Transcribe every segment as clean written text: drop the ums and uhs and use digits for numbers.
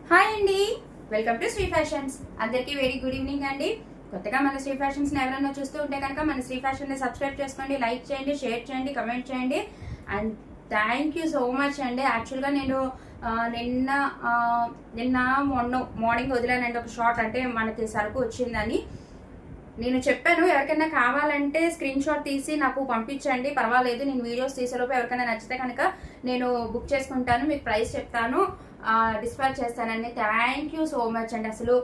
Hi అండి, welcome to Shri fashions. అందరికీ very good evening అండి. కొత్తగా మన శ్రీ ఫ్యాషన్స్ ఎవరైనా చూస్తూ ఉంటే కనుక మన శ్రీ ఫ్యాషన్ ని సబ్స్క్రైబ్ చేసుకోండి, లైక్ చేయండి, షేర్ చేయండి, కమెంట్ చేయండి. And thank you so much అండి. యాక్చువల్గా నేను నిన్న మార్నింగ్ వదిలానండి ఒక షార్ట్, అంటే మనకి సరుకు వచ్చిందని నేను చెప్పాను. ఎవరికైనా కావాలంటే స్క్రీన్ షాట్ తీసి నాకు పంపించండి, పర్వాలేదు. నేను వీడియోస్ తీసేలోపు ఎవరికైనా నచ్చితే కనుక నేను బుక్ చేసుకుంటాను, మీకు ప్రైస్ చెప్తాను, డిస్పాచ్ చేస్తానండి. థ్యాంక్ యూ సో మచ్ అండి. అసలు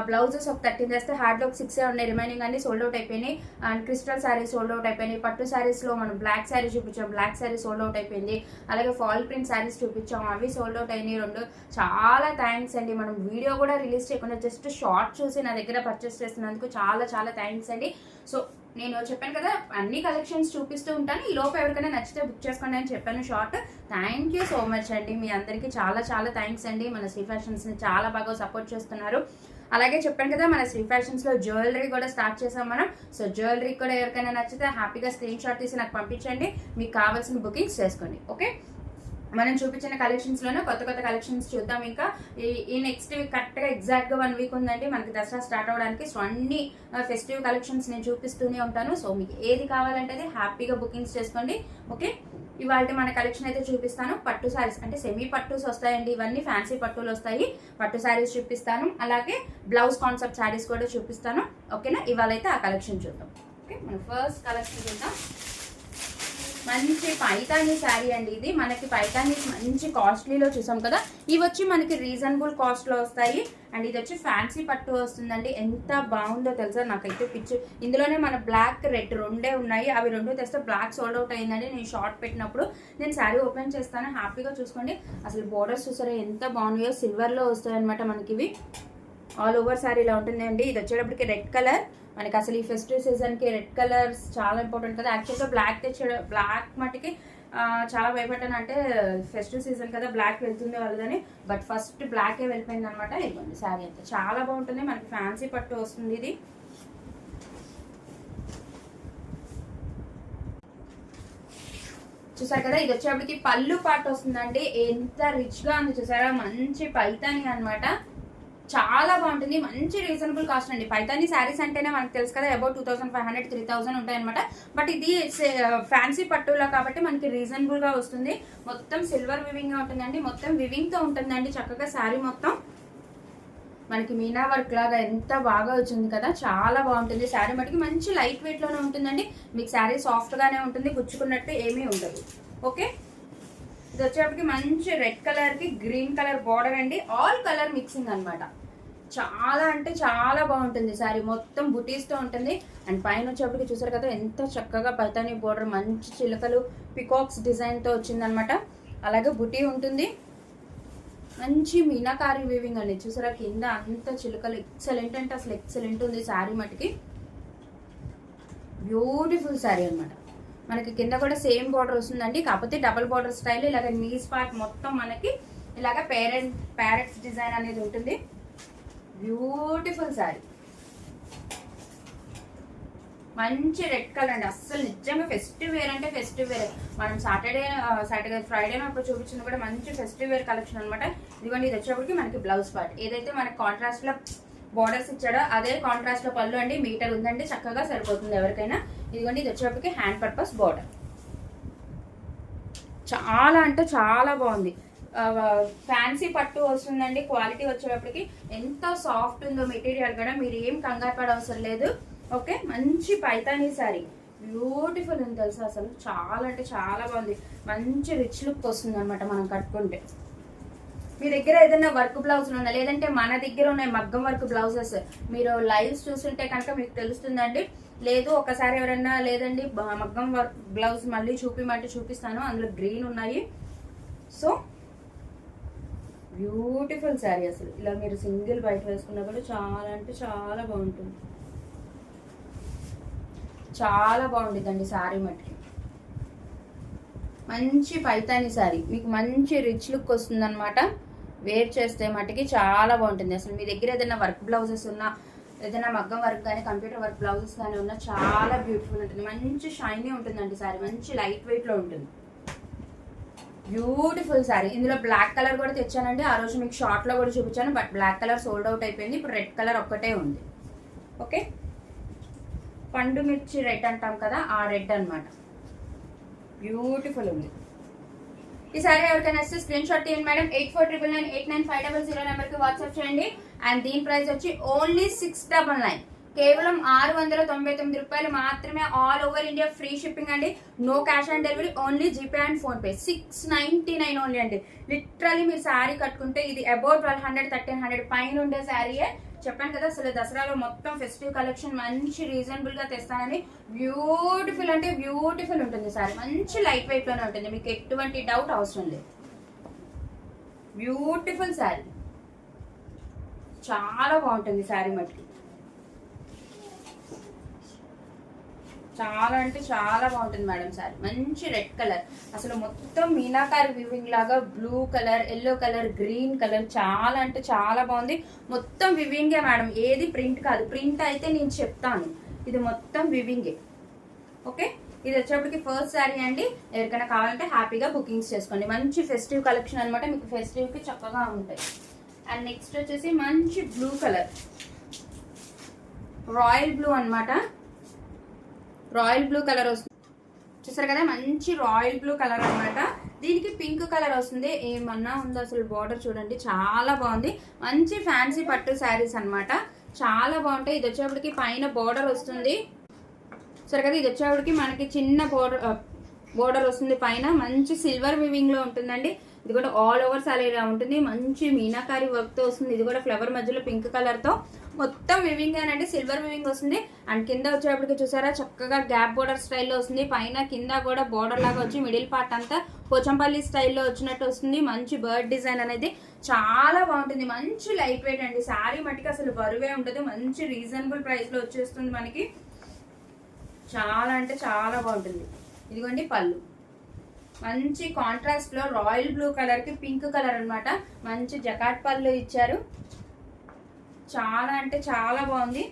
బ్లౌజెస్ ఒక 13 చేస్తే హార్డ్లో ఒక 6 ఉన్నాయి, రిమైనింగ్ అన్ని సోల్డ్ అవుట్ అయిపోయినాయి. And crystal saris sold out అయిపోయినాయి. పట్టు శారీస్లో మనం బ్లాక్ శారీ చూపించాం, బ్లాక్ శారీ సోల్డ్ అవుట్ అయిపోయింది. అలాగే ఫాల్ ప్రింట్ శారీస్ చూపించాం, అవి సోల్డ్ అవుట్ అయినాయి 2. చాలా థ్యాంక్స్ అండి. మనం వీడియో కూడా రిలీజ్ చేయకుండా జస్ట్ షార్ట్ చూసి నా దగ్గర పర్చేస్ చేస్తున్నందుకు చాలా చాలా థ్యాంక్స్ అండి. సో నేను చెప్పాను కదా, అన్ని కలెక్షన్స్ చూపిస్తూ ఉంటాను, ఈ లోపు ఎవరికైనా నచ్చితే బుక్ చేసుకోండి అని చెప్పాను short. Thank you so much అండి. మీ అందరికీ చాలా చాలా థ్యాంక్స్ అండి. మన శ్రీ ఫ్యాషన్స్ని చాలా బాగా సపోర్ట్ చేస్తున్నారు. అలాగే చెప్పాను కదా, మన శ్రీ ఫ్యాషన్స్లో జ్యువెలరీ కూడా స్టార్ట్ చేసాం మనం. సో జ్యువెలరీ కూడా ఎవరికైనా నచ్చితే హ్యాపీగా స్క్రీన్ షాట్ తీసి నాకు పంపించండి, మీకు కావాల్సిన బుకింగ్స్ చేసుకోండి. ఓకే, మనం చూపించిన కలెక్షన్స్ లోనే కొత్త కొత్త కలెక్షన్స్ చూద్దాం. ఇంకా ఈ నెక్స్ట్ వీక్ కరెక్ట్గా ఎగ్జాక్ట్గా 1 వీక్ ఉందండి మనకి దసరా స్టార్ట్ అవ్వడానికి. సో అన్ని ఫెస్టివ్ కలెక్షన్స్ నేను చూపిస్తూనే ఉంటాను. సో మీకు ఏది కావాలంటే అది హ్యాపీగా బుకింగ్స్ చేసుకోండి. ఓకే, ఇవాళ మన కలెక్షన్ అయితే చూపిస్తాను. పట్టు శారీస్ అంటే సెమీ పట్టుస్ వస్తాయండి, ఇవన్నీ ఫ్యాన్సీ పట్టులు వస్తాయి. పట్టు శారీస్ చూపిస్తాను, అలాగే బ్లౌజ్ కాన్సెప్ట్ శారీస్ కూడా చూపిస్తాను. ఓకేనా, ఇవాళ అయితే ఆ కలెక్షన్ చూద్దాం. ఓకే, మన ఫస్ట్ కలెక్షన్ చూద్దాం. మంచి పైతానీ శారీ అండి. ఇది మనకి పైతానీస్ మంచి కాస్ట్లీలో చూసాం కదా, ఇవి వచ్చి మనకి రీజనబుల్ కాస్ట్లో వస్తాయి. అండ్ ఇది వచ్చి ఫ్యాన్సీ పట్టు వస్తుందండి. ఎంత బాగుందో తెలుసా, నాకైతే పిచ్చి. ఇందులోనే మన బ్లాక్ రెడ్ 2 ఉన్నాయి, అవి 2 తెస్తే బ్లాక్ సోల్డ్ అవుట్ అయిందండి నేను షార్ట్ పెట్టినప్పుడు. నేను శారీ ఓపెన్ చేస్తాను, హ్యాపీగా చూసుకోండి. అసలు బోర్డర్స్ చూసారా ఎంత బాగున్నాయో, సిల్వర్లో వస్తాయి అనమాట మనకి. ఇవి ఆల్ ఓవర్ శారీలో ఉంటుంది అండి. ఇది వచ్చేటప్పటికి రెడ్ కలర్. మనకి అసలు ఈ ఫెస్టివ్ సీజన్కి రెడ్ కలర్స్ చాలా ఇంపార్టెంట్ కదా. యాక్చువల్గా బ్లాక్ మటుకి చాలా భయపడ్డాను, అంటే ఫెస్టివ్ సీజన్ కదా బ్లాక్ వెళ్తుంది వాళ్ళదని. బట్ ఫస్ట్ బ్లాకే వెళ్ళిపోయింది అనమాట. ఇదిగోండి శారీ అంతా చాలా బాగుంటుంది, మనకి ఫ్యాన్సీ పట్టు వస్తుంది. ఇది చూసారు కదా, ఇది వచ్చేప్పటికి పళ్ళు పాటు వస్తుందండి. ఎంత రిచ్గా ఉంది చూసారా, మంచి పైతాని అనమాట. చాలా బాగుంటుంది, మంచి రీజనబుల్ కాస్ట్ అండి. పైతానీ శారీస్ అంటేనే మనకు తెలుసు కదా, అబౌట్ 2500 3000 ఉంటాయన్నమాట. బట్ ఇది ఫ్యాన్సీ పట్టులో కాబట్టి మనకి రీజనబుల్ గా వస్తుంది. మొత్తం సిల్వర్ వివింగ్ గా ఉంటుందండి, మొత్తం వివింగ్ తో ఉంటుందండి చక్కగా. శారీ మొత్తం మనకి మీనా వర్క్ లాగా ఎంత బాగా వచ్చింది కదా, చాలా బాగుంటుంది. శారీ మటుకి మంచి లైట్ వెయిట్ లోనే ఉంటుందండి. మీకు శారీ సాఫ్ట్ గానే ఉంటుంది, గుచ్చుకున్నట్టు ఏమీ ఉండదు. ఓకే, ఇది వచ్చేప్పటికి మంచి రెడ్ కలర్ కి గ్రీన్ కలర్ బార్డర్ అండి, ఆల్ కలర్ మిక్సింగ్ అనమాట. చాలా అంటే చాలా బాగుంటుంది శారీ, మొత్తం బుటీస్ తో ఉంటుంది. అండ్ పైన వచ్చేప్పటికి చూసారు కదా ఎంత చక్కగా పైతానీ బోర్డర్, మంచి చిలుకలు పికాక్స్ డిజైన్ తో వచ్చిందనమాట. అలాగే బుటీ ఉంటుంది, మంచి మీనాకారి వీవింగ్ అండి. చూసారా కింద అంత చిలుకలు, ఎక్సలెంట్ అంటే అసలు ఎక్సలెంట్ ఉంది శారీ మటుకి. బ్యూటిఫుల్ శారీ అనమాట. మనకి కింద కూడా సేమ్ బార్డర్ వస్తుందండి, కాకపోతే డబుల్ బార్డర్ స్టైల్. ఇలాగ నీస్ పార్ట్ మొత్తం మనకి ఇలాగ ప్యారెట్స్ డిజైన్ అనేది ఉంటుంది. బ్యూటిఫుల్ శారీ, మంచి రెడ్ కలర్ అండి. అస్సలు నిజంగా ఫెస్టివ్ వేర్ అంటే ఫెస్టివ్ వేర్. మనం సాటర్డే ఫ్రైడే అప్పుడు చూపించింది కూడా మంచి ఫెస్టివ్ వేర్ కలెక్షన్ అనమాట. ఇదిగోండి, ఇది వచ్చేప్పటికి మనకి బ్లౌజ్ పార్ట్ ఏదైతే మనకి కాంట్రాస్ట్ లో బార్డర్స్ ఇచ్చాడో అదే కాంట్రాస్ట్ లో పళ్ళు అండి. మీటర్ ఉందండి, చక్కగా సరిపోతుంది ఎవరికైనా. ఇదిగోండి, ఇది వచ్చేప్పటికి హ్యాండ్ పర్పస్ బార్డర్. చాలా అంటే చాలా బాగుంది. ఫ్యాన్సీ పట్టు వస్తుందండి. క్వాలిటీ వచ్చేటప్పటికి ఎంత సాఫ్ట్ ఉందో మెటీరియల్ కూడా, మీరు ఏం కంగారు పడ అవసరం లేదు. ఓకే, మంచి పైతానీ శారీ, బ్యూటిఫుల్ ఉంది తెలుసా, అసలు చాలా అంటే చాలా బాగుంది. మంచి రిచ్ లుక్ వస్తుంది అనమాట మనం కట్టుకుంటే. మీ దగ్గర ఏదైనా వర్క్ బ్లౌజులు ఉన్నాయి, లేదంటే మన దగ్గర ఉన్నాయి మగ్గం వర్క్ బ్లౌజెస్, మీరు లైవ్స్ చూస్తుంటే కనుక మీకు తెలుస్తుందండి. లేదు ఒకసారి ఎవరైనా లేదండి మగ్గం వర్క్ బ్లౌజ్ మళ్ళీ చూపిమంటే చూపిస్తాను, అందులో గ్రీన్ ఉన్నాయి. సో బ్యూటిఫుల్ శారీ, అసలు ఇలా మీరు సింగిల్ బయట వేసుకున్నా కూడా చాలా అంటే చాలా బాగుంటుంది. చాలా బాగుంటుందండి శారీ మట్టుకి. మంచి పైతానీ శారీ, మీకు మంచి రిచ్ లుక్ వస్తుంది అనమాట. వేర్ చేస్తే మట్టుకి చాలా బాగుంటుంది. అసలు మీ దగ్గర ఏదైనా వర్క్ బ్లౌజెస్ ఉన్నా, ఏదైనా మగ్గం వర్క్ కానీ కంప్యూటర్ వర్క్ బ్లౌజెస్ కానీ ఉన్నా చాలా బ్యూటిఫుల్ ఉంటుంది. మంచి షైనీ ఉంటుందండి శారీ, మంచి లైట్ వెయిట్లో ఉంటుంది. బ్యూటిఫుల్ శారీ. ఇందులో బ్లాక్ కలర్ కూడా తెచ్చానండి, ఆ రోజు మీకు షార్ట్ లో కూడా చూపించాను, but black colour sold out అయిపోయింది. ఇప్పుడు రెడ్ కలర్ ఒక్కటే ఉంది. ఓకే, పండు మిర్చి రెడ్ అంటాం కదా, ఆ రెడ్ అన్నమాట. బ్యూటిఫుల్ ఉంది. ఈ సారీ ఎవరికైనా వస్తే స్క్రీన్ షాట్ తీయండి మేడం. 8499899500 నెంబర్ కి వాట్సాప్ చేయండి. అండ్ దీని ప్రైస్ వచ్చి ఓన్లీ 699, కేవలం 699 రూపాయలు మాత్రమే. All over India free shipping అండి. No cash on delivery, only GPay and PhonePe. 699 only అండి. లిటరలీ మీరు శారీ కట్టుకుంటే ఇది అబౌట్ 1200 1300 పైన ఉండే శారీయే. చెప్పాను కదా అసలు దసరాలో మొత్తం ఫెస్టివ్ కలెక్షన్ మంచి రీజనబుల్ గా తెస్తానని. బ్యూటిఫుల్ అంటే బ్యూటిఫుల్ ఉంటుంది సారీ, మంచి లైట్ వెయిట్ లోనే ఉంటుంది, మీకు ఎటువంటి డౌట్ అవసరం లేదు. బ్యూటిఫుల్ శారీ, చాలా బాగుంటుంది శారీ మట్టి, చాలా అంటే చాలా బాగుంటుంది మేడం శారీ. మంచి రెడ్ కలర్, అసలు మొత్తం మీనాకారి వివింగ్ లాగా blue colour, yellow colour, green colour, చాలా అంటే చాలా బాగుంది. మొత్తం వివింగే మేడం, ఏది ప్రింట్ కాదు. ప్రింట్ అయితే నేను చెప్తాను, ఇది మొత్తం వివింగే. ఓకే, ఇది వచ్చేప్పటికి ఫస్ట్ శారీ అండి. ఎవరికైనా కావాలంటే హ్యాపీగా బుకింగ్స్ చేసుకోండి. మంచి ఫెస్టివ్ కలెక్షన్ అనమాట, మీకు ఫెస్టివ్ కి చక్కగా ఉంటాయి. అండ్ నెక్స్ట్ వచ్చేసి మంచి బ్లూ కలర్, రాయల్ బ్లూ అన్నమాట. రాయల్ బ్లూ కలర్ వస్తుంది, చూసారు కదా, మంచి రాయల్ బ్లూ కలర్ అన్నమాట. దీనికి పింక్ కలర్ వస్తుంది. ఏమన్నా ఉందో అసలు, బార్డర్ చూడండి చాలా బాగుంది. మంచి ఫ్యాన్సీ పట్టు శారీస్ అన్నమాట, చాలా బాగుంటాయి. ఇది వచ్చేప్పటికి పైన బార్డర్ వస్తుంది, సరే కదా. ఇది వచ్చేప్పటికి మనకి చిన్న బోర్డర్ వస్తుంది పైన, మంచి సిల్వర్ వివింగ్ లో ఉంటుందండి. ఇది కూడా ఆల్ ఓవర్ సారీ లా ఉంటుంది, మంచి మీనాకారి వర్క్ తో వస్తుంది. ఇది కూడా ఫ్లవర్ మధ్యలో పింక్ కలర్ తో మొత్తం వివింగ్ అనండి, సిల్వర్ వివింగ్ వస్తుంది. అండ్ కింద వచ్చేప్పటికి చూసారా చక్కగా గ్యాప్ బోర్డర్ స్టైల్లో వస్తుంది. పైన కింద కూడా బోర్డర్ లాగా వచ్చి మిడిల్ పార్ట్ అంతా పోచంపల్లి స్టైల్లో వచ్చినట్టు వస్తుంది. మంచి బర్డ్ డిజైన్ అనేది చాలా బాగుంటుంది, మంచి లైట్ వెయిట్ అండి. శారీ మట్టికి అసలు బరువే ఉంటుంది, మంచి రీజనబుల్ ప్రైస్ లో వచ్చేస్తుంది మనకి. చాలా అంటే చాలా బాగుంటుంది. ఇదిగోండి పళ్ళు, మంచి కాంట్రాస్ట్ లో రాయల్ బ్లూ కలర్ కి పింక్ కలర్ అన్నమాట. మంచి జకాట్ పళ్ళు ఇచ్చారు, చాలా అంటే చాలా బాగుంది.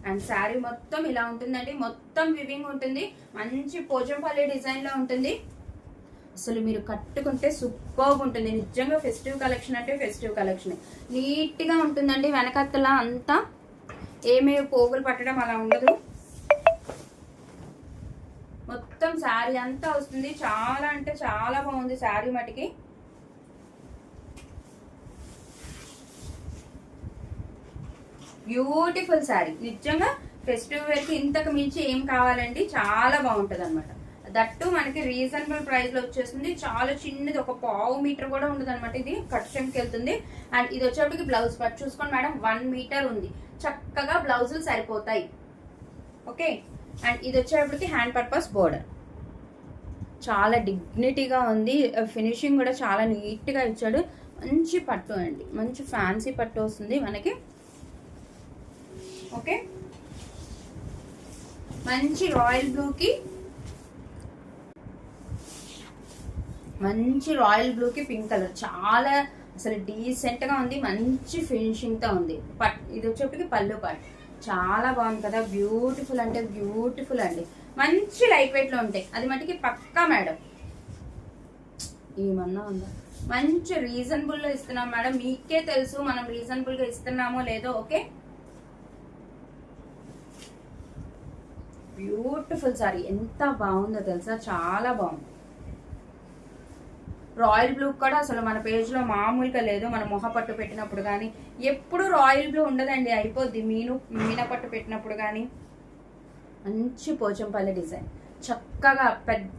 అండ్ శారీ మొత్తం ఇలా ఉంటుందండి, మొత్తం వివింగ్ ఉంటుంది, మంచి పోచంపల్లి డిజైన్ లో ఉంటుంది. అసలు మీరు కట్టుకుంటే సూపర్గా ఉంటుంది నిజంగా. ఫెస్టివ్ కలెక్షన్ అంటే ఫెస్టివ్ కలెక్షన్, నీట్ గా ఉంటుందండి. వెనకత్తలా అంతా ఏమీ పోగులు పట్టడం అలా ఉండదు, మొత్తం శారీ అంతా వస్తుంది. చాలా అంటే చాలా బాగుంది శారీ మటుకి. బ్యూటిఫుల్ శారీ, నిజంగా ఫెస్టివ్ వేర్ కి ఇంతకు మించి ఏం కావాలండి, చాలా బాగుంటది అనమాట. దట్టు మనకి రీజనబుల్ ప్రైస్ లో వచ్చేస్తుంది. చాలా చిన్నది, ఒక పావు మీటర్ కూడా ఉండదు అనమాట. ఇది కట్ షేమ్కి వెళ్తుంది. అండ్ ఇది వచ్చేప్పటికి బ్లౌజ్ పట్టు చూసుకోండి మేడం, 1 మీటర్ ఉంది, చక్కగా బ్లౌజులు సరిపోతాయి. ఓకే, అండ్ ఇది వచ్చేప్పటికి హ్యాండ్ పర్పస్ బోర్డర్, చాలా డిగ్నిటీగా ఉంది. ఫినిషింగ్ కూడా చాలా నీట్గా ఇచ్చాడు. మంచి పట్టు అండి, మంచి ఫ్యాన్సీ పట్టు వస్తుంది మనకి. ఓకే, మంచి రాయల్ బ్లూకి పింక్ కలర్, చాలా అసలు డీసెంట్ గా ఉంది, మంచి ఫినిషింగ్ తో ఉంది. ఇది వచ్చేప్పటికి పళ్ళు పాటు చాలా బాగుంది కదా. బ్యూటిఫుల్ అంటే బ్యూటిఫుల్ అండి, మంచి లైట్ వెయిట్ లో ఉంటాయి. అది మటుకి పక్కా మేడం, ఏమన్నా ఉందా, మంచి రీజనబుల్ లో ఇస్తున్నాం మేడం. మీకే తెలుసు మనం రీజనబుల్ గా ఇస్తున్నామో లేదో. ఓకే, బ్యూటిఫుల్ సారీ, ఎంత బాగుందో తెలుసా, చాలా బాగుంది. రాయల్ బ్లూ కూడా అసలు మన పేజ్ లో మామూలుగా లేదు. మన మొహ పట్టు పెట్టినప్పుడు కానీ ఎప్పుడు రాయల్ బ్లూ ఉండదండి, అయిపోద్ది. మీన పట్టు పెట్టినప్పుడు కానీ. మంచి పోచంపల్లి డిజైన్, చక్కగా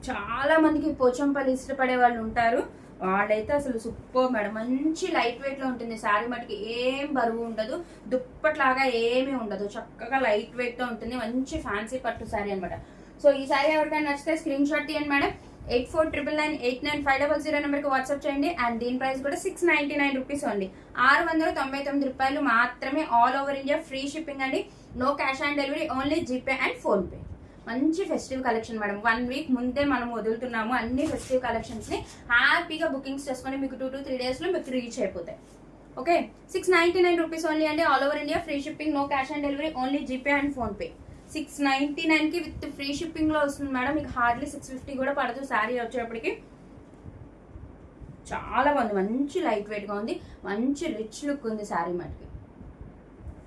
చాలా మందికి పోచంపల్లి ఇష్టపడే వాళ్ళు ఉంటారు, వాళ్ళైతే అసలు సూపర్ మేడం. మంచి లైట్ వెయిట్ లో ఉంటుంది శారీ మటుకి, ఏం బరువు ఉండదు, దుప్పట్లాగా ఏమీ ఉండదు, చక్కగా లైట్ వెయిట్ తో ఉంటుంది. మంచి ఫ్యాన్సీ పట్టు శారీ అనమాట. సో ఈ శారీ ఎవరికైనా నచ్చితే స్క్రీన్ షాట్ తీయండి మేడం. 8499899500 నెంబర్కి వాట్సాప్ చేయండి. అండ్ దీని ప్రైస్ కూడా 699 రూపీస్ ఓన్లీ, 699 రూపాయలు మాత్రమే. All over India free shipping అండి. No cash on delivery, only GPay and PhonePe. మంచి ఫెస్టివ్ కలెక్షన్ మేడం, 1 వీక్ ముందే మనం వదులుతున్నాము అన్ని ఫెస్టివ్ కలెక్షన్స్ ని. హ్యాపీగా బుకింగ్స్ చేసుకొని మీకు 2 to 3 days లో మీకు రీచ్ అయిపోతాయి. ఓకే, 699 రూపీస్ ఓన్లీ అండి. All over India free shipping, no cash on delivery, only GPay and PhonePe. 699 కి విత్ ఫ్రీ షిప్పింగ్ లో వస్తుంది మేడం. మీకు హార్డ్లీ 650 కూడా పడదు శారీ వచ్చేప్పటికి. చాలా బాగుంది, మంచి లైట్ వెయిట్గా ఉంది, మంచి రిచ్ లుక్ ఉంది శారీ మటుకి.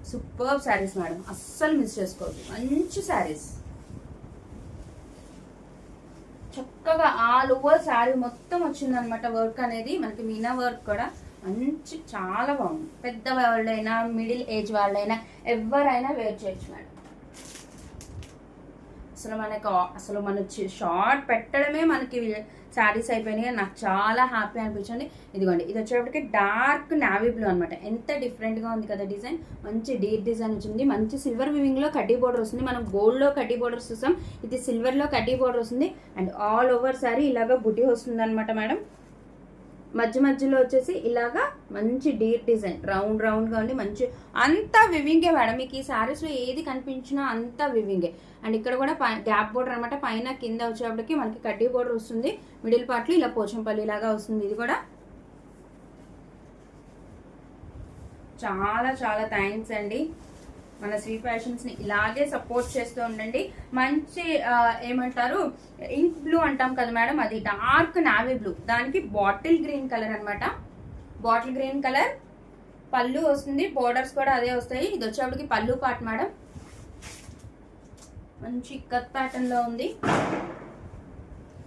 సూపర్ శారీస్ మేడం, అస్సలు మిస్ చేసుకోవద్దు. మంచి శారీస్, చక్కగా ఆల్ ఓవర్ శారీ మొత్తం వచ్చిందనమాట వర్క్ అనేది. మనకి మీనా వర్క్ కూడా మంచి చాలా బాగుంది. పెద్ద వాళ్ళైనా మిడిల్ ఏజ్ వాళ్ళైనా ఎవరైనా వేర్ చేయొచ్చు మేడం. అసలు మన షార్ట్ పెట్టడమే మనకి శారీస్ అయిపోయినాయి. నాకు చాలా హ్యాపీ అనిపించింది. ఇదిగోండి, ఇది వచ్చేటప్పటికి డార్క్ నావీ బ్లూ అనమాట. ఎంత డిఫరెంట్గా ఉంది కదా డిజైన్. మంచి డీప్ డిజైన్ వచ్చింది. మంచి సిల్వర్ వివింగ్లో కడ్డీ బోర్డర్ వస్తుంది. మనం గోల్డ్లో కడ్డీ బోర్డర్స్ చూసాం, ఇది సిల్వర్లో కడ్డీ బోర్డర్ వస్తుంది. అండ్ ఆల్ ఓవర్ శారీ ఇలాగా బుటీ వస్తుంది అనమాట మేడం. మధ్య మధ్యలో వచ్చేసి ఇలాగా మంచి డీప్ డిజైన్ రౌండ్గా ఉండి మంచి అంతా వివింగే మేడం. మీకు ఈ శారీస్లో ఏది కనిపించినా అంతా వివింగే. అండ్ ఇక్కడ కూడా గ్యాప్ బోర్డర్ అనమాట. పైన కింద వచ్చేటప్పటికి మనకి కడ్డీ బోర్డర్ వస్తుంది. మిడిల్ పార్ట్లో ఇలా పోచంపల్లి లాగా వస్తుంది. ఇది కూడా చాలా చాలా థ్యాంక్స్ అండి. మన శ్రీ ఫ్యాషన్స్ని ఇలాగే సపోర్ట్ చేస్తూ ఉండండి. మంచి ఏమంటారు ఇంక్ బ్లూ అంటాం కదా మేడం, అది డార్క్ నావీ బ్లూ, దానికి బాటిల్ గ్రీన్ కలర్ అనమాట. బాటిల్ గ్రీన్ కలర్ పళ్ళు వస్తుంది, బోర్డర్స్ కూడా అదే వస్తాయి. ఇది వచ్చేప్పటికి పళ్ళు పార్ట్ మేడం. మంచి కట్ ప్యాటర్న్ లో ఉంది.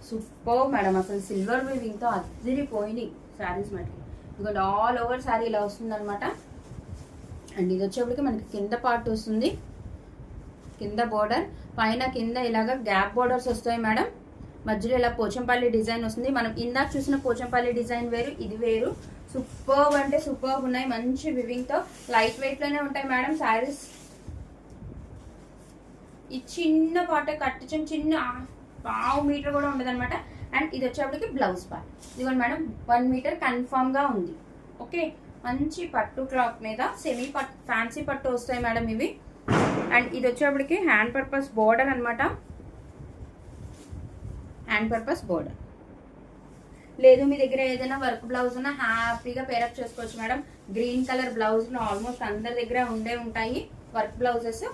సూపర్ మేడం, అసలు సిల్వర్ వీవింగ్ తో అదిరిపోయినాయి శారీస్ మనకి. ఇదిగోండి ఆల్ ఓవర్ శారీ ఇలా వస్తుంది అనమాట. అండ్ ఇది వచ్చేప్పటికి మనకి కింద పార్ట్ వస్తుంది, కింద బోర్డర్, పైన కింద ఇలాగా గ్యాప్ బోర్డర్స్ వస్తాయి మేడం. మధ్యలో ఇలా పోచంపల్లి డిజైన్ వస్తుంది. మనం ఇందాక చూసిన పోచంపల్లి డిజైన్ వేరు, ఇది వేరు. సూపర్ అంటే సూపర్ ఉన్నాయి. మంచి వివింగ్ తో లైట్ వెయిట్ లోనే ఉంటాయి మేడం శారీస్. ఈ చిన్న పాట కట్టించిన చిన్న 1/2 మీటర్ కూడా ఉండదు అనమాట. అండ్ ఇది వచ్చేప్పటికి బ్లౌజ్ పార్ట్. ఇదిగోండి మేడం 1 మీటర్ కన్ఫామ్ గా ఉంది. ఓకే, మంచి పట్టు క్లాత్ మీద సెమీ పట్టు ఫ్యాన్సీ పట్టు వస్తాయి మేడం ఇవి. అండ్ ఇది వచ్చేప్పటికి హ్యాండ్ పర్పస్ బోర్డర్ అనమాట. హ్యాండ్ పర్పస్ బోర్డర్ లేదు మీ దగ్గర ఏదైనా వర్క్ బ్లౌజ్ ఉన్నా హ్యాపీగా పేరప్ చేసుకోవచ్చు madam. Green colour blouse almost అందరి దగ్గర ఉండే ఉంటాయి వర్క్ బ్లౌజెస్.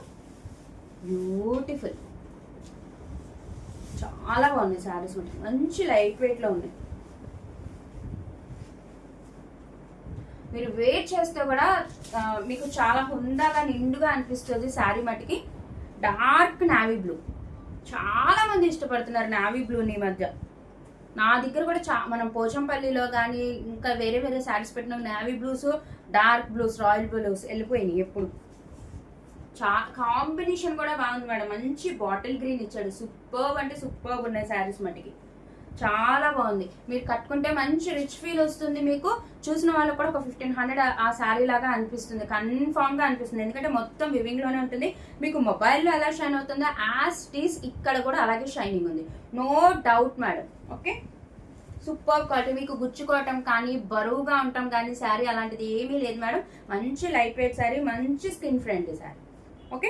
బ్యూటిఫుల్, చాలా బాగున్నాయి శారీస్. మంచి లైట్ వెయిట్ లో ఉన్నాయి. మీరు వేర్ చేస్తే కూడా మీకు చాలా హుందాగా నిండుగా అనిపిస్తుంది శారీ మటుకి. డార్క్ నావీ బ్లూ చాలా మంది ఇష్టపడుతున్నారు నావీ బ్లూని ఈ మధ్య. నా దగ్గర కూడా మనం పోచంపల్లిలో కానీ ఇంకా వేరే వేరే శారీస్ పెట్టిన navy blues, dark blues, royal blues వెళ్ళిపోయినాయి ఎప్పుడు. కాంబినేషన్ కూడా బాగుంది మేడం. మంచి బాటిల్ గ్రీన్ ఇచ్చాడు. సూపర్బ్ అంటే సూపర్బ్ ఉన్నాయి శారీస్ మటుకి. చాలా బాగుంది. మీరు కట్టుకుంటే మంచి రిచ్ ఫీల్ వస్తుంది. మీకు చూసిన వాళ్ళకి కూడా ఒక 1500 ఆ శారీ లాగా అనిపిస్తుంది, కన్ఫామ్ గా అనిపిస్తుంది. ఎందుకంటే మొత్తం వివింగ్ లోనే ఉంటుంది. మీకు మొబైల్లో ఎలా షైన్ అవుతుందో యాజ్ టీస్ ఇక్కడ కూడా అలాగే షైనింగ్ ఉంది, no doubt madam. Okay, super quality. మీకు గుచ్చుకోవటం కానీ బరువుగా ఉండటం కానీ శారీ అలాంటిది ఏమీ లేదు మేడం. మంచి లైట్ వెయిట్ శారీ, మంచి స్కిన్ ఫ్రెండ్లీ శారీ. ఓకే,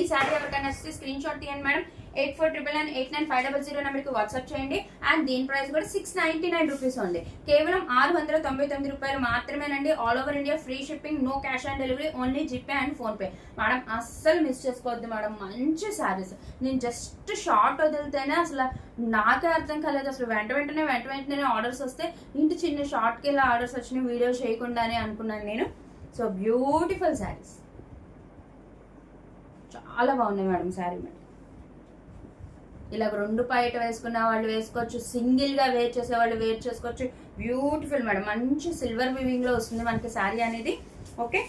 ఈ శారీ ఎవరికైనా వస్తే స్క్రీన్ షాట్ తీయండి మేడం. 8499899500 నెంబర్కి వాట్సాప్ చేయండి. అండ్ దీని ప్రైస్ కూడా 699 రూపీస్ ఉంది. కేవలం 699 రూపాయలు మాత్రమేనండి. All over India free shipping, no cash on delivery, only GPay and PhonePe. Madam అస్సలు మిస్ చేసుకోవద్దు మేడం. మంచి శారీస్. నేను జస్ట్ షార్ట్ వదిలితేనే అసలు నాకే అర్థం కాలేదు. అసలు వెంట వెంటనే ఆర్డర్స్ వస్తే ఇంటి చిన్న షార్ట్కి ఇలా ఆర్డర్స్ వచ్చిన వీడియో చేయకుండానే అనుకున్నాను నేను. సో బ్యూటిఫుల్ శారీస్, చాలా బాగున్నాయి మేడం శారీ. మేడం ఇలా 2 పైట వేసుకున్న వాళ్ళు వేసుకోవచ్చు, సింగిల్ గా వేర్ చేసే వాళ్ళు వేర్ చేసుకోవచ్చు. Beautiful madam. మంచి సిల్వర్ వీవింగ్ లో వస్తుంది మనకి శారీ అనేది. ఓకే,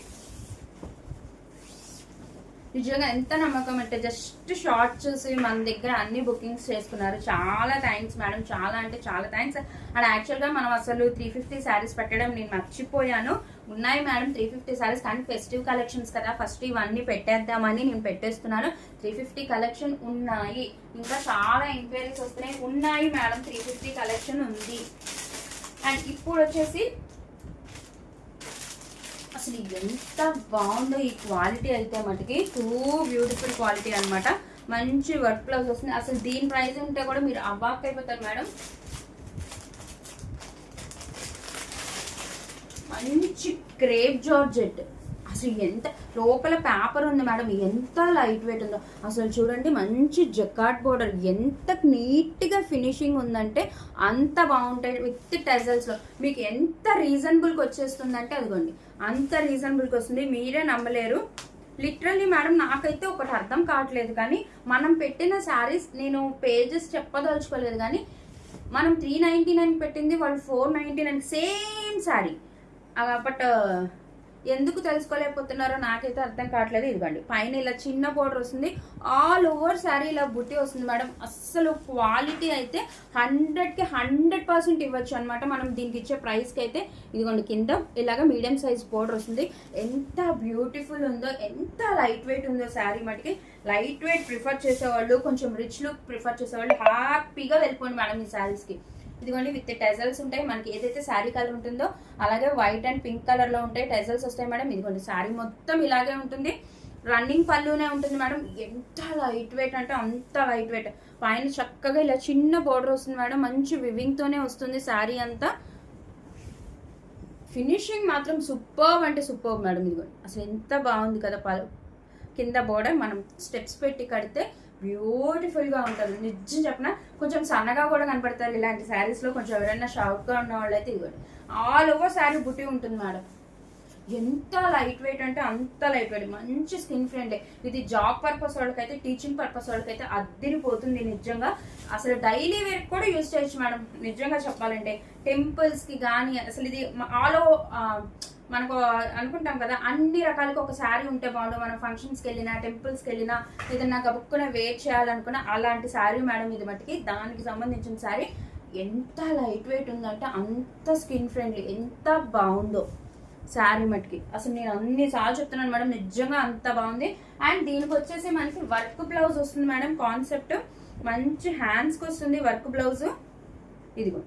నిజంగా ఎంత నమ్మకం అంటే జస్ట్ షార్ట్ చూసి మన దగ్గర అన్ని బుకింగ్స్ చేసుకున్నారు. చాలా థ్యాంక్స్ మేడం, చాలా అంటే చాలా థ్యాంక్స్. అండ్ యాక్చువల్గా మనం అసలు 350 శారీస్ పెట్టడం నేను మర్చిపోయాను. ఉన్నాయి మేడం 350 శారీస్, కానీ ఫెస్టివ్ కలెక్షన్స్ కదా, ఫస్ట్ ఇవన్నీ పెట్టేద్దామని నేను పెట్టేస్తున్నాను. 350 కలెక్షన్ ఉన్నాయి. ఇంకా చాలా ఎంక్వైరీస్ వస్తున్నాయి. ఉన్నాయి మేడం, 350 కలెక్షన్ ఉంది. అండ్ ఇప్పుడు వచ్చేసి అసలు ఎంత బాగుందో ఈ క్వాలిటీ అయితే మటుకి, టూ బ్యూటిఫుల్ క్వాలిటీ అనమాట. మంచి వర్క్ బ్లౌజ్ వస్తుంది. అసలు దీని ప్రైస్ ఉంటే కూడా మీరు అవాక్ అయిపోతారు మేడం. మంచి క్రేప్ జార్జెట్, అసలు ఎంత లోపల పేపర్ ఉంది మేడం, ఎంత లైట్ వెయిట్ ఉందో అసలు చూడండి. మంచి జకాట్ బోర్డర్, ఎంత నీట్గా ఫినిషింగ్ ఉందంటే అంత బాగుంటాయి. విత్ టెజల్స్లో మీకు ఎంత రీజనబుల్కి వచ్చేస్తుందంటే అదిగోండి, అంత రీజనబుల్కి వస్తుంది, మీరే నమ్మలేరు. లిటరల్లీ మేడం నాకైతే ఒకటి అర్థం కావట్లేదు, కానీ మనం పెట్టిన శారీస్ నేను పేజెస్ చెప్పదలుచుకోలేదు, కానీ మనం 399 పెట్టింది, వాళ్ళు 499 సేమ్ శారీ. బట్ ఎందుకు తెలుసుకోలేకపోతున్నారో నాకైతే అర్థం కావట్లేదు. ఇదిగోండి పైన ఇలా చిన్న బోర్డర్ వస్తుంది, ఆల్ ఓవర్ శారీ ఇలా బుట్టి వస్తుంది మేడం. అస్సలు క్వాలిటీ అయితే 100కి 100% ఇవ్వచ్చు అనమాట మనం దీనికి ఇచ్చే ప్రైస్కి అయితే. ఇదిగోండి కింద ఇలాగ మీడియం సైజ్ బోర్డర్ వస్తుంది, ఎంత బ్యూటిఫుల్ ఉందో, ఎంత లైట్ వెయిట్ ఉందో శారీ మటుకి. లైట్ వెయిట్ ప్రిఫర్ చేసేవాళ్ళు, కొంచెం రిచ్ లుక్ ప్రిఫర్ చేసేవాళ్ళు హ్యాపీగా వెళ్ళిపోండి మేడం ఈ శారీస్కి. ఇదిగోండి విత్ టెజల్స్ ఉంటాయి, మనకి ఏదైతే శారీ కలర్ ఉంటుందో అలాగే వైట్ అండ్ పింక్ కలర్ లో ఉంటాయి, టెజల్స్ వస్తాయి మేడం. ఇదిగోండి శారీ మొత్తం ఇలాగే ఉంటుంది, రన్నింగ్ పళ్ళునే ఉంటుంది మేడం. ఎంత లైట్ వెయిట్ అంటే అంత లైట్ వెయిట్. పైన చక్కగా ఇలా చిన్న బోర్డర్ వస్తుంది మేడం, మంచి వివింగ్ తోనే వస్తుంది శారీ అంతా. ఫినిషింగ్ మాత్రం సూపర్బ్ అంటే సూపర్బ్ మేడం. ఇదిగోండి అసలు ఎంత బాగుంది కదా. కింద బోర్డర్ మనం స్టెప్స్ పెట్టి కడితే బ్యూటిఫుల్గా ఉంటుంది. నిజం చెప్పిన కొంచెం సన్నగా కూడా కనపడతారు ఇలాంటి శారీస్లో. కొంచెం ఎవరైనా షార్ట్గా ఉన్న వాళ్ళు అయితే ఇవ్వండి, ఆల్ ఓవర్ శారీ బుట్టి ఉంటుంది మేడం. ఎంత లైట్ వెయిట్ అంటే అంత లైట్ వెయిట్, మంచి స్కిన్ ఫ్రెండ్లీ. ఇది జాబ్ పర్పస్ వాళ్ళకైతే, టీచింగ్ పర్పస్ వాళ్ళకైతే అద్దిరిపోతుంది నిజంగా. అసలు డైలీ వేర్ కూడా యూజ్ చేయొచ్చు మేడం నిజంగా చెప్పాలంటే. టెంపుల్స్కి కానీ అసలు ఇది ఆల్ మనకు అనుకుంటాం కదా అన్ని రకాలకి ఒక శారీ ఉంటే బాగుండు. మనం ఫంక్షన్స్కి వెళ్ళినా, టెంపుల్స్కి వెళ్ళినా, ఏదన్నా గబుక్కున వేర్ చేయాలనుకున్నా అలాంటి శారీ మేడం ఇది మట్టికి. దానికి సంబంధించిన శారీ ఎంత లైట్ వెయిట్ ఉందంటే అంత స్కిన్ ఫ్రెండ్లీ, ఎంత బాగుందో శారీ మట్టికి. అసలు నేను అన్నిసార్లు చెప్తున్నాను మేడం, నిజంగా అంత బాగుంది. అండ్ దీనికి వచ్చేసి మనకి వర్క్ బ్లౌజ్ వస్తుంది మేడం. కాన్సెప్ట్ మంచి హ్యాండ్స్కి వస్తుంది వర్క్ బ్లౌజ్. ఇదిగో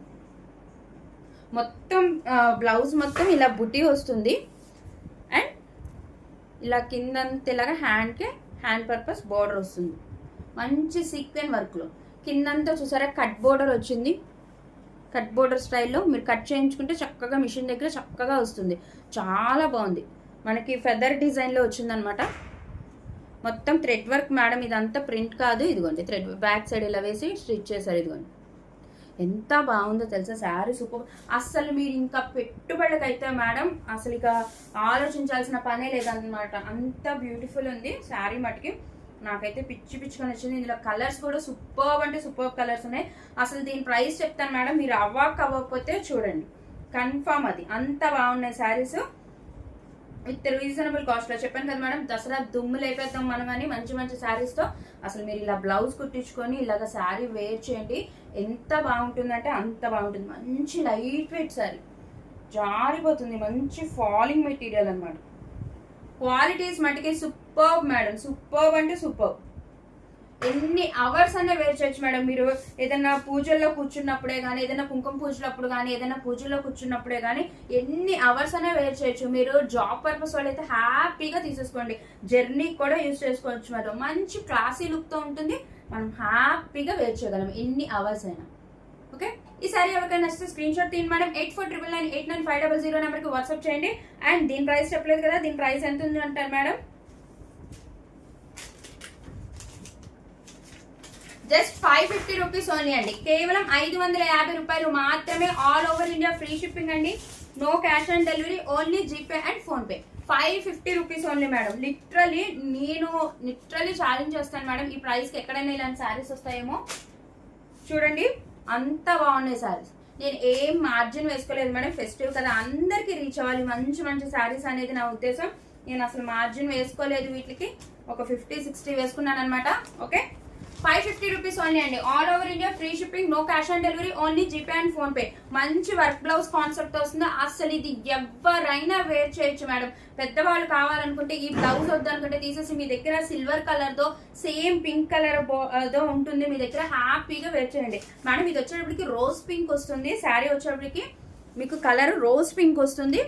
మొత్తం బ్లౌజ్ మొత్తం ఇలా బుటీ వస్తుంది, అండ్ ఇలా కిందంతా ఇలాగా హ్యాండ్కి హ్యాండ్ పర్పస్ బోర్డర్ వస్తుంది, మంచి సీక్వెన్ వర్క్లో. కిందంతా చూసారా కట్ బోర్డర్ వచ్చింది, కట్ బోర్డర్ స్టైల్లో మీరు కట్ చేయించుకుంటే చక్కగా మిషన్ దగ్గర చక్కగా వస్తుంది. చాలా బాగుంది, మనకి ఫెదర్ డిజైన్లో వచ్చిందనమాట. మొత్తం థ్రెడ్ వర్క్ మేడం, ఇదంతా ప్రింట్ కాదు. ఇదిగోండి థ్రెడ్ బ్యాక్ సైడ్ ఇలా వేసి స్టిచ్ చేశారు. ఇదిగోండి ఎంత బాగుందో తెలుసా శారీ, సూపర్. అస్సలు మీరు ఇంకా పెట్టుబడులకైతే మేడం అసలు ఇక ఆలోచించాల్సిన పనే లేదన్నమాట, అంత బ్యూటిఫుల్ ఉంది శారీ మటుకి. నాకైతే పిచ్చి పిచ్చిగా నచ్చింది. ఇందులో కలర్స్ కూడా సూపర్ అంటే సూపర్ కలర్స్ ఉన్నాయి. అసలు దీని ప్రైస్ చెప్తాను మేడం, మీరు అవ్వకపోతే చూడండి కన్ఫామ్, అది అంత బాగున్నాయి శారీస్ విత్ రీజనబుల్ కాస్ట్లో. చెప్పాను కదా మేడం, దసరా దుమ్ము లేపేద్దాం మనం అని మంచి మంచి శారీస్తో. అసలు మీరు ఇలా బ్లౌజ్ కుట్టించుకొని ఇలాగ శారీ వేర్ చేయండి, ఎంత బాగుంటుందంటే అంత బాగుంటుంది. మంచి లైట్ వెయిట్ శారీ, జారిపోతుంది, మంచి ఫాలింగ్ మెటీరియల్ అనమాట. క్వాలిటీస్ మటుకి సూపర్బ్ మేడం, సూపర్బ్ అంటే సూపర్బ్. ఎన్ని అవర్స్ అనే వేర్ చేయొచ్చు మేడం. మీరు ఏదైనా పూజల్లో కూర్చున్నప్పుడే కానీ, ఏదైనా కుంకుమ పూజలప్పుడు కానీ, ఏదైనా పూజల్లో కూర్చున్నప్పుడే కానీ ఎన్ని అవర్స్ అనే వేర్ చేయొచ్చు. మీరు జాబ్ పర్పస్ వాళ్ళు అయితే హ్యాపీగా తీసేసుకోండి, జర్నీకి కూడా యూజ్ చేసుకోవచ్చు మేడం. మంచి క్లాసీ లుక్తో ఉంటుంది, మనం హ్యాపీగా వేర్ చేయగలం ఎన్ని అవర్స్ అయినా. ఓకే, ఈ సారీ ఎవరికైనా నచ్చితే స్క్రీన్ షాట్ తీయండి మేడం. 8499899500 నెంబర్కి వాట్సాప్ చేయండి. అండ్ దీని ప్రైస్ చెప్పలేదు కదా, దీని ప్రైస్ ఎంత ఉంది అంటారు మేడం, జస్ట్ 550 రూపీస్ ఓన్లీ అండి. కేవలం 550 రూపాయలు మాత్రమే. All over India free shipping అండి, no cash on delivery, only GPay and PhonePe. 550 rupees only madam. నేను ఛాలెంజ్ చేస్తాను మేడం, ఈ ప్రైస్కి ఎక్కడైనా ఇలాంటి శారీస్ వస్తాయేమో. చూడండి అంత బాగున్నాయి శారీస్. నేను ఏం మార్జిన్ వేసుకోలేదు మేడం, ఫెస్టివ్ కదా అందరికి రీచ్ అవ్వాలి మంచి మంచి శారీస్ అనేది నా ఉద్దేశం. నేను అసలు మార్జిన్ వేసుకోలేదు, వీటికి ఒక 50-60 వేసుకున్నాను అనమాట. ఓకే, 550 రూపీస్ ఓన్లీ అండి. All over India free shipping, no cash on delivery, only GPay and PhonePe. మంచి వర్క్ బ్లౌజ్ కాన్సెప్ట్ వస్తుంది. అసలు ఇది ఎవరైనా వేర్ చేయొచ్చు మేడం. పెద్దవాళ్ళు కావాలనుకుంటే, ఈ బ్లౌజ్ వద్దనుకుంటే తీసేసి మీ దగ్గర సిల్వర్ కలర్ తో సేమ్ పింక్ కలర్ దో ఉంటుంది మీ దగ్గర, హ్యాపీగా వేర్ చేయండి మేడం. ఇది వచ్చేటప్పటికి రోజ్ పింక్ వస్తుంది, శారీ వచ్చేటప్పటికి మీకు కలర్ రోజ్ పింక్ వస్తుంది.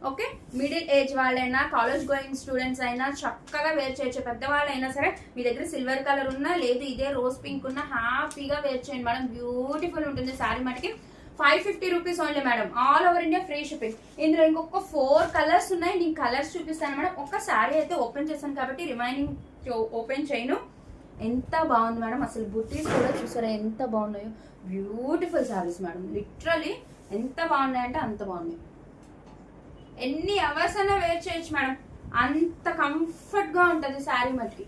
ఓకే, మిడిల్ ఏజ్ వాళ్ళైనా, కాలేజ్ గోయింగ్ స్టూడెంట్స్ అయినా చక్కగా వేర్ చేయొచ్చు. పెద్దవాళ్ళు అయినా సరే మీ దగ్గర సిల్వర్ కలర్ ఉన్నా, లేదు ఇదే రోజ్ పింక్ ఉన్నా హ్యాపీగా వేర్ చేయండి మేడం. బ్యూటిఫుల్ ఉంటుంది శారీ మటుకి. 550 rupees only madam. All over India free shipping. ఇందులో ఇంకొక 4 కలర్స్ ఉన్నాయి. నేను కలర్స్ చూపిస్తాను మేడం. ఒక శారీ అయితే ఓపెన్ చేశాను కాబట్టి రిమైనింగ్ ఓపెన్ చేయను. ఎంత బాగుంది మేడం, అసలు బుటీస్ కూడా చూసారా ఎంత బాగున్నాయో. బ్యూటిఫుల్ శారీస్ మేడం, లిటరలీ ఎంత బాగున్నాయంటే అంత బాగున్నాయి. ఎన్ని అవర్స్ అయినా వేర్ చేయొచ్చు మేడం, అంత కంఫర్ట్ గా ఉంటుంది శారీ మట్టికి.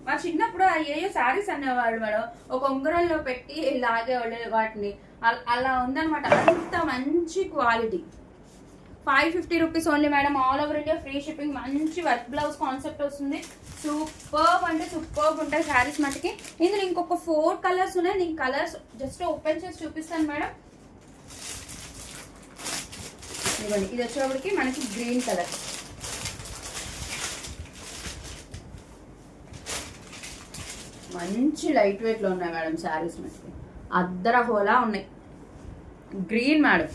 మా చిన్నప్పుడు అయ్యో శారీస్ అనేవాళ్ళు మేడం, ఒక ఉంగరంలో పెట్టి లాగేవాళ్ళు వాటిని, అలా ఉందనమాట. అంత మంచి quality. 550 rupees only madam. All over India free shipping. మంచి వర్క్ బ్లౌజ్ కాన్సెప్ట్ వస్తుంది. సూపర్బ్ అంటే సూపర్బ్ ఉంటాయి శారీస్ మటుకి. ఇందులో ఇంకొక 4 కలర్స్ ఉన్నాయి. నేను కలర్స్ జస్ట్ ఓపెన్ చేసి చూపిస్తాను మేడం. ఇదిగోండి, ఇది వచ్చేప్పటికి మనకి గ్రీన్ కలర్. మంచి లైట్ వెయిట్ లో ఉన్నాయి మేడం శారీస్ మనకి. అద్దర హోలా ఉన్నాయి. Green madam.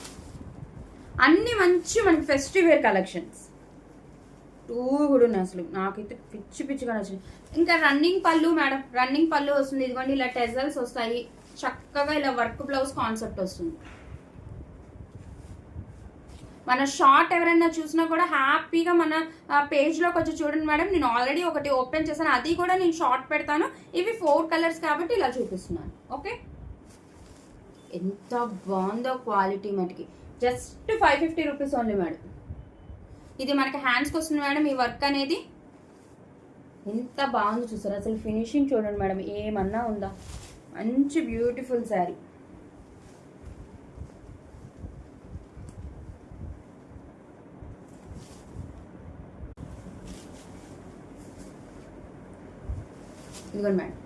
అన్ని మంచి మనకి ఫెస్టివ్ వేర్ కలెక్షన్స్. కూడా ఉన్నాయి అసలు, నాకైతే పిచ్చి పిచ్చిగా నచ్చింది. ఇంకా రన్నింగ్ పళ్ళు మేడం, రన్నింగ్ పళ్ళు వస్తుంది. ఇదిగోండి ఇలా టెజల్స్ వస్తాయి. చక్కగా ఇలా వర్క్ బ్లౌజ్ కాన్సెప్ట్ వస్తుంది. మన షార్ట్ ఎవరైనా చూసినా కూడా హ్యాపీగా మన పేజ్లోకి వచ్చి చూడండి మేడం. నేను ఆల్రెడీ ఒకటి ఓపెన్ చేశాను, అది కూడా నేను షార్ట్ పెడతాను. ఇవి 4 కలర్స్ కాబట్టి ఇలా చూపిస్తున్నాను. ఓకే, ఎంత బాగుందో క్వాలిటీ మనకి. Just 550 rupees only madam. ఇది మనకి హ్యాండ్స్కి వస్తుంది మేడం. ఈ వర్క్ అనేది ఎంత బాగుందో చూసారు. అసలు ఫినిషింగ్ చూడండి మేడం, ఏమన్నా ఉందా. మంచి బ్యూటిఫుల్ శారీ. ఇదిగోండి మేడం,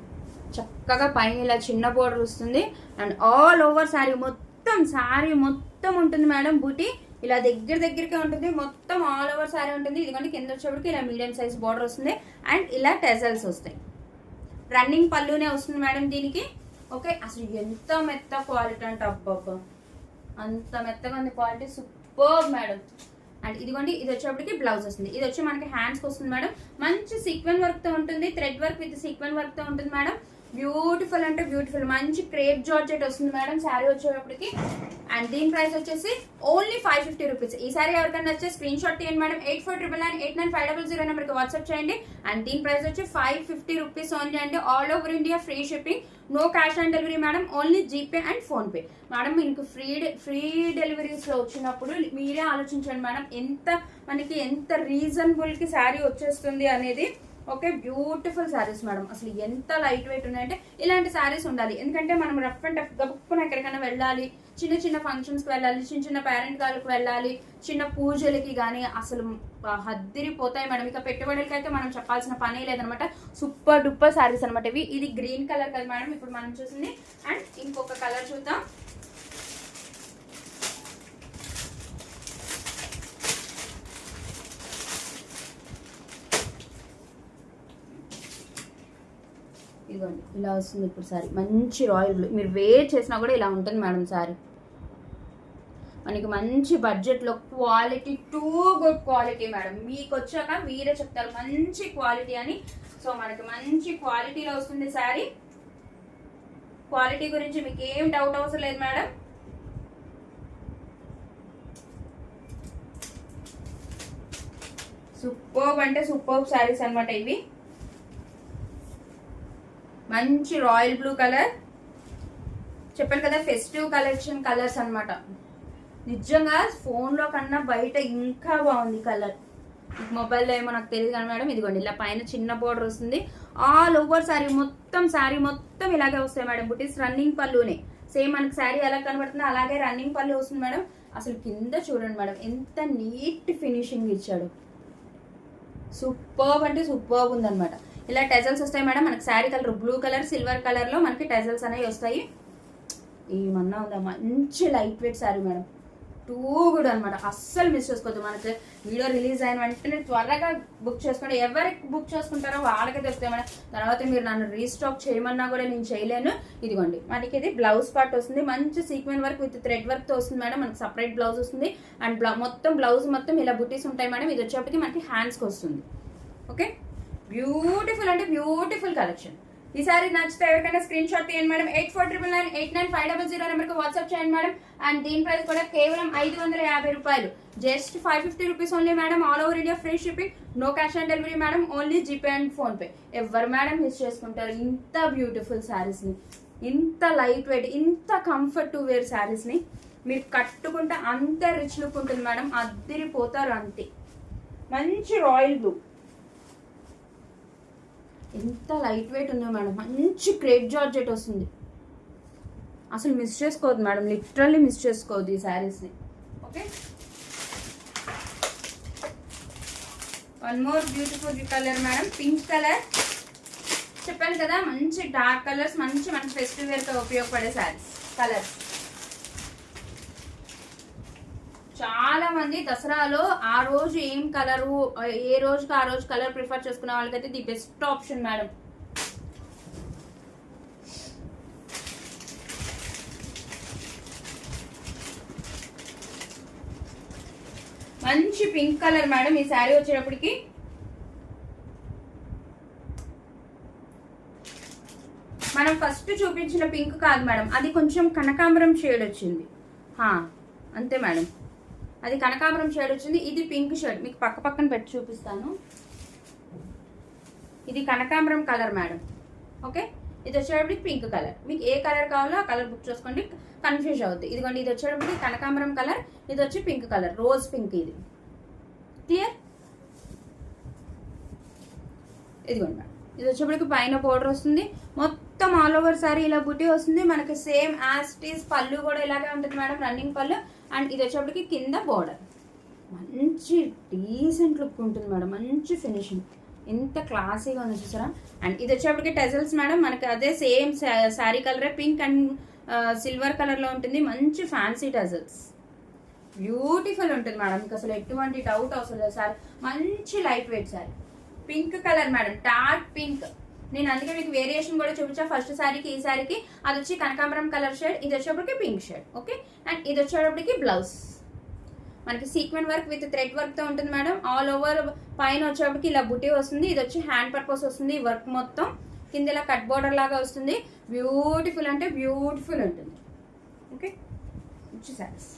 చక్కగా పైన ఇలా చిన్న బోర్డర్ వస్తుంది. అండ్ ఆల్ ఓవర్ శారీ మొత్తం ఉంటుంది మేడం. బూటీ ఇలా దగ్గరకే ఉంటుంది. మొత్తం ఆల్ ఓవర్ శారీ ఉంటుంది. ఇదిగోండి కింద వచ్చేప్పటికి ఇలా మీడియం సైజ్ బోర్డర్ వస్తుంది. అండ్ ఇలా టెజల్స్ వస్తాయి. రన్నింగ్ పళ్ళునే వస్తుంది మేడం దీనికి. ఓకే, అసలు ఎంత మెత్త క్వాలిటీ అంటే అబ్బబ్బా, అంత మెత్తగా ఉంది క్వాలిటీ. Super madam. అండ్ ఇదిగోండి, ఇది వచ్చేప్పటికి బ్లౌజ్ వస్తుంది. ఇది వచ్చి మనకి హ్యాండ్స్కి వస్తుంది మేడం. మంచి సీక్వెన్ వర్క్ తో ఉంటుంది. Thread work with sequin work తో ఉంటుంది మేడం. బ్యూటిఫుల్ అంటే బ్యూటిఫుల్. మంచి క్రేప్ జార్జెట్ వస్తుంది మేడం శారీ వచ్చేటప్పటికి. అండ్ దీని ప్రైస్ వచ్చేసి ఓన్లీ 550 రూపీస్. ఈ సారీ ఎవరికైనా వచ్చే స్క్రీన్ షాట్ తీయండి మేడం. 8499899500 నెంబర్కి వాట్సాప్ చేయండి. అండ్ దీని ప్రైస్ వచ్చి 550 రూపీస్ ఓన్లీ అండి. All over India free shipping. No cash on delivery madam, only GPay and PhonePe madam. మీకు ఫ్రీ డెలివరీస్ లో వచ్చినప్పుడు మీరే ఆలోచించండి మేడం, ఎంత రీజనబుల్ కి శారీ వచ్చేస్తుంది అనేది. Okay, beautiful saris madam. అసలు ఎంత లైట్ వెయిట్ ఉన్నాయంటే ఇలాంటి శారీస్ ఉండాలి. ఎందుకంటే మనం రఫ్ అండ్ టఫ్ గబుక్కున ఎక్కడికైనా వెళ్ళాలి, చిన్న ఫంక్షన్స్కి వెళ్ళాలి, చిన్న పేరెంట్ గారికి వెళ్ళాలి, చిన్న పూజలకి కానీ అసలు హద్దిరిపోతాయి మేడం. ఇక పెట్టుబడులకి అయితే మనం చెప్పాల్సిన పనే లేదనమాట. సూపర్ డూపర్ శారీస్ అనమాట ఇవి. ఇది గ్రీన్ కలర్ కదా మేడం ఇప్పుడు మనం చూసింది. అండ్ ఇంకొక కలర్ చూద్దాం. ఇదిగోండి ఇలా వస్తుంది ఇప్పుడు సారీ. మంచి రాయల్ బ్లూ. మీరు వేర్ చేసినా కూడా ఇలా ఉంటుంది మేడం సారీ. మనకి మంచి బడ్జెట్లో quality, too good quality madam. మీకు వచ్చాక మీరే చెప్తారు మంచి క్వాలిటీ అని. సో మనకి మంచి క్వాలిటీలో వస్తుంది శారీ. క్వాలిటీ గురించి మీకు ఏం డౌట్ అవసరం లేదు మేడం. సూపర్బ్ అంటే సూపర్బ్ శారీస్ అనమాట ఇవి. మంచి రాయల్ బ్లూ కలర్. చెప్పాను కదా ఫెస్టివ్ కలెక్షన్ కలర్స్ అనమాట. నిజంగా ఫోన్లో కన్నా బయట ఇంకా బాగుంది కలర్. మొబైల్లో ఏమో నాకు తెలియదు కానీ మేడం ఇదిగోండి ఇలా పైన చిన్న బోర్డర్ వస్తుంది. ఆల్ ఓవర్ శారీ మొత్తం ఇలాగే వస్తాయి మేడం. బుటీస్ రన్నింగ్ పళ్ళునే. సేమ్ మనకి శారీ ఎలా కనబడుతుందో అలాగే రన్నింగ్ పళ్ళు వస్తుంది మేడం. అసలు కింద చూడండి మేడం ఎంత నీట్ ఫినిషింగ్ ఇచ్చాడు. సూపర్బ్ అంటే సూపర్బ్ ఉందన్నమాట. ఇలా టెజల్స్ వస్తాయి మేడం. మనకి sari colour blue colour, silver కలర్లో మనకి టెజల్స్ అనేవి వస్తాయి. ఏమన్నా ఉందా, మంచి light weight sari madam. Too good అనమాట. అస్సలు మిస్ చేసుకోవద్దు. మనకి వీడియో రిలీజ్ అయిన వెంటనే త్వరగా బుక్ చేసుకోండి. ఎవరికి బుక్ చేసుకుంటారో వాళ్ళకే తెలుస్తాయి మేడం. తర్వాత మీరు నన్ను రీస్టాక్ చేయమన్నా కూడా నేను చేయలేను. ఇదిగోండి మనకి ఇది బ్లౌజ్ పార్ట్ వస్తుంది. మంచి సీక్వెన్ వర్క్ విత్ థ్రెడ్ వర్క్తో వస్తుంది మేడం. మనకి సపరేట్ బ్లౌజ్ వస్తుంది. అండ్ బ్లౌజ్ మొత్తం ఇలా బుట్టీస్ ఉంటాయి మేడం. ఇది వచ్చేప్పటికి మనకి హ్యాండ్స్కి వస్తుంది. ఓకే, బ్యూటిఫుల్ అంటే బ్యూటిఫుల్ కలెక్షన్. ఈసారి నచ్చితే ఎవరికైనా స్క్రీన్ షాట్ తీయండి మేడం. 8499989500 నెంబర్కి వాట్సాప్ చేయండి మేడం. అండ్ దీని ప్రైస్ కూడా కేవలం 550 రూపాయలు. Just 550 rupees only madam. All over India free shipping, no cash on delivery madam. Only GPay and PhonePe. ఎవరు మేడం మిస్ చేసుకుంటారు ఇంత బ్యూటిఫుల్ శారీస్ని, ఇంత లైట్ వెయిట్, ఇంత కంఫర్ట్ టు వేర్ శారీస్ని. మీరు కట్టుకుంటే అంత రిచ్ లుక్ ఉంటుంది మేడం. అద్దరిపోతారు అంతే. మంచి రాయల్ బ్లూ, ఎంత లైట్ వెయిట్ ఉంది మేడం. మంచి క్రేప్ జార్జెట్ వస్తుంది. అసలు మిస్ చేసుకోవద్దు మేడం, లిటరల్లీ మిస్ చేసుకోవద్దు ఈ శారీస్ని. Okay, one more beautiful colour madam. Pink colour చెప్పాను కదా, మంచి డార్క్ కలర్స్, మంచి మంచి ఫెస్టివ్ వేర్తో ఉపయోగపడే శారీస్ కలర్స్. చాలా మంది దసరాలో ఆ రోజు ఏం కలరు, ఏ రోజుకి ఆ రోజు కలర్ ప్రిఫర్ చేసుకునే వాళ్ళకైతే ది బెస్ట్ ఆప్షన్ మేడం. మంచి పింక్ కలర్ మేడం. ఈ శారీ వచ్చేటప్పటికి మనం ఫస్ట్ చూపించిన పింక్ కాదు మేడం, అది కొంచెం కనకాంబరం షేడ్ వచ్చింది. అంతే మేడం, అది కనకాంబరం షేడ్ వచ్చింది. ఇది పింక్ షేడ్. మీకు పక్క పక్కన పెట్టి చూపిస్తాను. ఇది కనకాంబరం కలర్ మేడం. ఓకే, ఇది వచ్చేటప్పటికి పింక్ కలర్. మీకు ఏ కలర్ కావాలో ఆ కలర్ బుక్ చేసుకోండి, కన్ఫ్యూజ్ అవుద్ది. ఇదిగోండి, ఇది వచ్చేటప్పటికి కనకాంబరం కలర్, ఇది వచ్చి పింక్ కలర్, రోజ్ పింక్. ఇది క్లియర్. ఇదిగోండి మేడం, ఇది వచ్చేప్పటికి పైన బోర్డర్ వస్తుంది. మొత్తం ఆల్ ఓవర్ సారీ ఇలా బుట్టి వస్తుంది. మనకి సేమ్ యాజ్ ఇట్ ఈస్ పళ్ళు కూడా ఇలాగే ఉంటుంది మేడం, రన్నింగ్ పళ్ళు. అండ్ ఇది వచ్చేప్పటికి కింద బోర్డర్. మంచి డీసెంట్ లుక్ ఉంటుంది మేడం, మంచి ఫినిషింగ్, ఎంత క్లాసీగా ఉంది చూసారా. అండ్ ఇది వచ్చేప్పటికి టెజల్స్ మేడం, మనకి అదే సేమ్ శారీ కలరే, పింక్ అండ్ సిల్వర్ కలర్లో ఉంటుంది. మంచి ఫ్యాన్సీ టెజల్స్, బ్యూటిఫుల్ ఉంటుంది మేడం. మీకు అసలు ఎటువంటి డౌట్ అవసరం లేదు. సారీ మంచి light weight sorry, pink colour madam, dark pink. నేను అందుకే మీకు వేరియేషన్ కూడా చూపించా. ఫస్ట్ శారీకి ఈ శారీకి అది వచ్చి కనకాంబరం కలర్ షేడ్, ఇది వచ్చేప్పటికి పింక్ షేడ్. ఓకే, అండ్ ఇది వచ్చేటప్పటికి బ్లౌజ్ మనకి sequin work with thread work తో ఉంటుంది మేడం. ఆల్ ఓవర్ పైన వచ్చేప్పటికి ఇలా బుటీ వస్తుంది. ఇది వచ్చి హ్యాండ్ పర్పస్ వస్తుంది. వర్క్ మొత్తం కింద ఇలా కట్ బోర్డర్ లాగా వస్తుంది. బ్యూటిఫుల్ అంటే బ్యూటిఫుల్ ఉంటుంది. ఓకే, మంచి శారీస్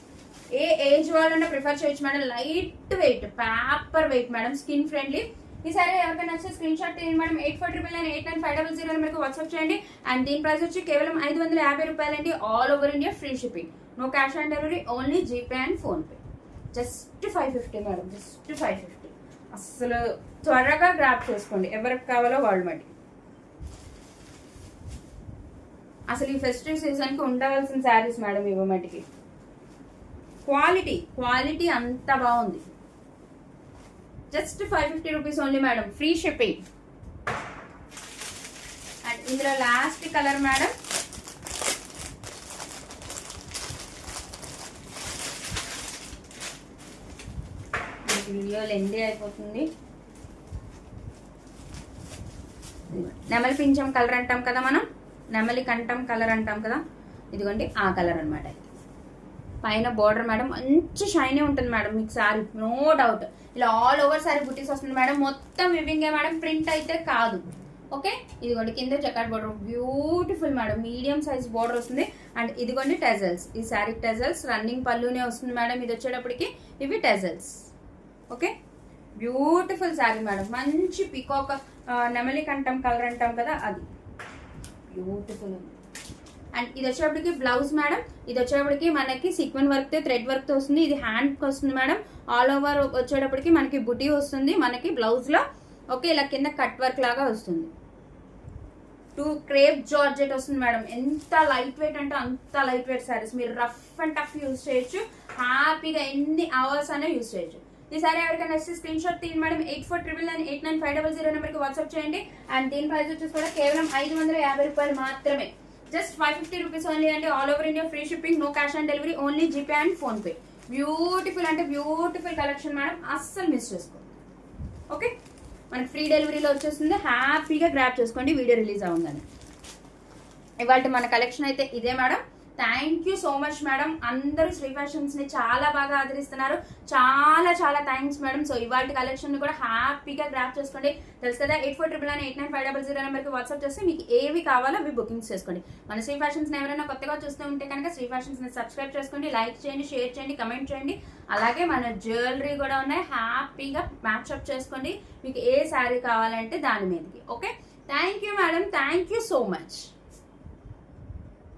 ఏ ఏజ్ వాళ్ళన్నా ప్రిఫర్ చేయొచ్చు madam. Light weight, paper weight madam, skin friendly. ఈ సారీ ఎవరికైనా నచ్చితే స్క్రీన్ షాట్ తీయండి మేడం. 8499899500 నెంబర్కి వాట్సాప్ చేయండి. అండ్ దీని ప్రైస్ వచ్చి కేవలం 550 రూపాయలండి. All over India free shipping, no cash on delivery, only GPay and PhonePe. Just 550 madam, just 550. అసలు త్వరగా గ్రాప్ చేసుకోండి, ఎవరికి కావాలో వాళ్ళు మట్టి. అసలు ఈ ఫెస్టివ్ సీజన్కి ఉండవలసిన శారీస్ మేడం ఇవ్వ మట్టికి. క్వాలిటీ అంత బాగుంది. Just 550 rupees only madam, free shipping. And ఇందులో last colour madam, video lengthy అయిపోతుంది. నెమలి పింఛం కలర్ అంటాం కదా మనం, నెమలి కంఠం కలర్ అంటాం కదా, ఇదిగోండి ఆ కలర్ అనమాట. పైన బోర్డర్ మేడం మంచి షైనీ ఉంటుంది మేడం. మీకు సారీ నో డౌట్ ఇలా ఆల్ ఓవర్ సారీ బుటీస్ వస్తుంది మేడం. మొత్తం వివింగే మేడం, ప్రింట్ అయితే కాదు. ఓకే, ఇదిగోండి కింద jacquard border, beautiful madam, medium size border వస్తుంది. అండ్ ఇదిగోండి టెజల్స్, ఈ శారీ టెజల్స్ రన్నింగ్ పళ్ళునే వస్తుంది మేడం. ఇది వచ్చేటప్పటికి ఇవి టెజల్స్. Okay, beautiful sari madam. మంచి పికాక్ నెమలి కంఠం కలర్ అంటాం కదా, అది బ్యూటిఫుల్ ఉంది. అండ్ ఇది వచ్చేటప్పటికి బ్లౌజ్ మేడం. ఇది వచ్చేటప్పటికి మనకి సీక్వెన్ వర్క్ తో థ్రెడ్ వర్క్ తో వస్తుంది. ఇది హ్యాండ్ వస్తుంది మేడం. ఆల్ ఓవర్ వచ్చేటప్పటికి మనకి బుటీ వస్తుంది మనకి బ్లౌజ్ లో. ఓకే, ఇలా కింద కట్ వర్క్ లాగా వస్తుంది. 2 క్రేప్ జార్జెట్ వస్తుంది మేడం. ఎంత లైట్ వెయిట్ అంటే అంత లైట్ వెయిట్ సారీస్. మీరు రఫ్ అండ్ టఫ్ యూజ్ చేయొచ్చు, హ్యాపీగా ఎన్ని అవర్స్ అనే యూజ్ చేయొచ్చు. ఈ సారీ ఎవరికైనా నచ్చితే స్క్రీన్ షాట్ తీయండి మేడం. 8499989500 నెంబర్కి వాట్సాప్ చేయండి. అండ్ దీని ప్రైస్ వచ్చేసి కూడా కేవలం 550 రూపాయలు మాత్రమే. జస్ట్ 550 రూపీస్ ఓన్లీ అండి. All over India free shipping, no cash on delivery, only GPay and PhonePe. Beautiful అంటే బ్యూటిఫుల్ కలెక్షన్ మేడం, అస్సలు మిస్ చేసుకోండి. ఓకే, మనకి ఫ్రీ డెలివరీలో వచ్చేస్తుంది. హ్యాపీగా గ్రాప్ చేసుకోండి వీడియో రిలీజ్ అవ్వగానే. ఇవాళ మన కలెక్షన్ అయితే ఇదే madam. Thank you so much madam. అందరూ శ్రీ ఫ్యాషన్స్ ని చాలా బాగా ఆదరిస్తున్నారు. చాలా చాలా థ్యాంక్స్ మేడం. సో ఇవాళ కలెక్షన్ ని కూడా హ్యాపీగా గ్రాప్ చేసుకోండి. తెలుసు కదా, 8499899500 నెంబర్కి వాట్సాప్ చేస్తే మీకు ఏవి కావాలో అవి బుకింగ్స్ చేసుకోండి. మన శ్రీ ఫ్యాషన్స్ ని ఎవరైనా కొత్తగా చూస్తూ ఉంటే కనుక శ్రీ ఫ్యాషన్స్ ని సబ్స్క్రైబ్ చేసుకోండి, లైక్ చేయండి, షేర్ చేయండి, కమెంట్ చేయండి. అలాగే మన జ్యువెలరీ కూడా ఉన్నాయి, హ్యాపీగా మ్యాచ్అప్ చేసుకోండి. మీకు ఏ శారీ కావాలంటే దాని మీదకి. Okay, thank you madam, thank you so much.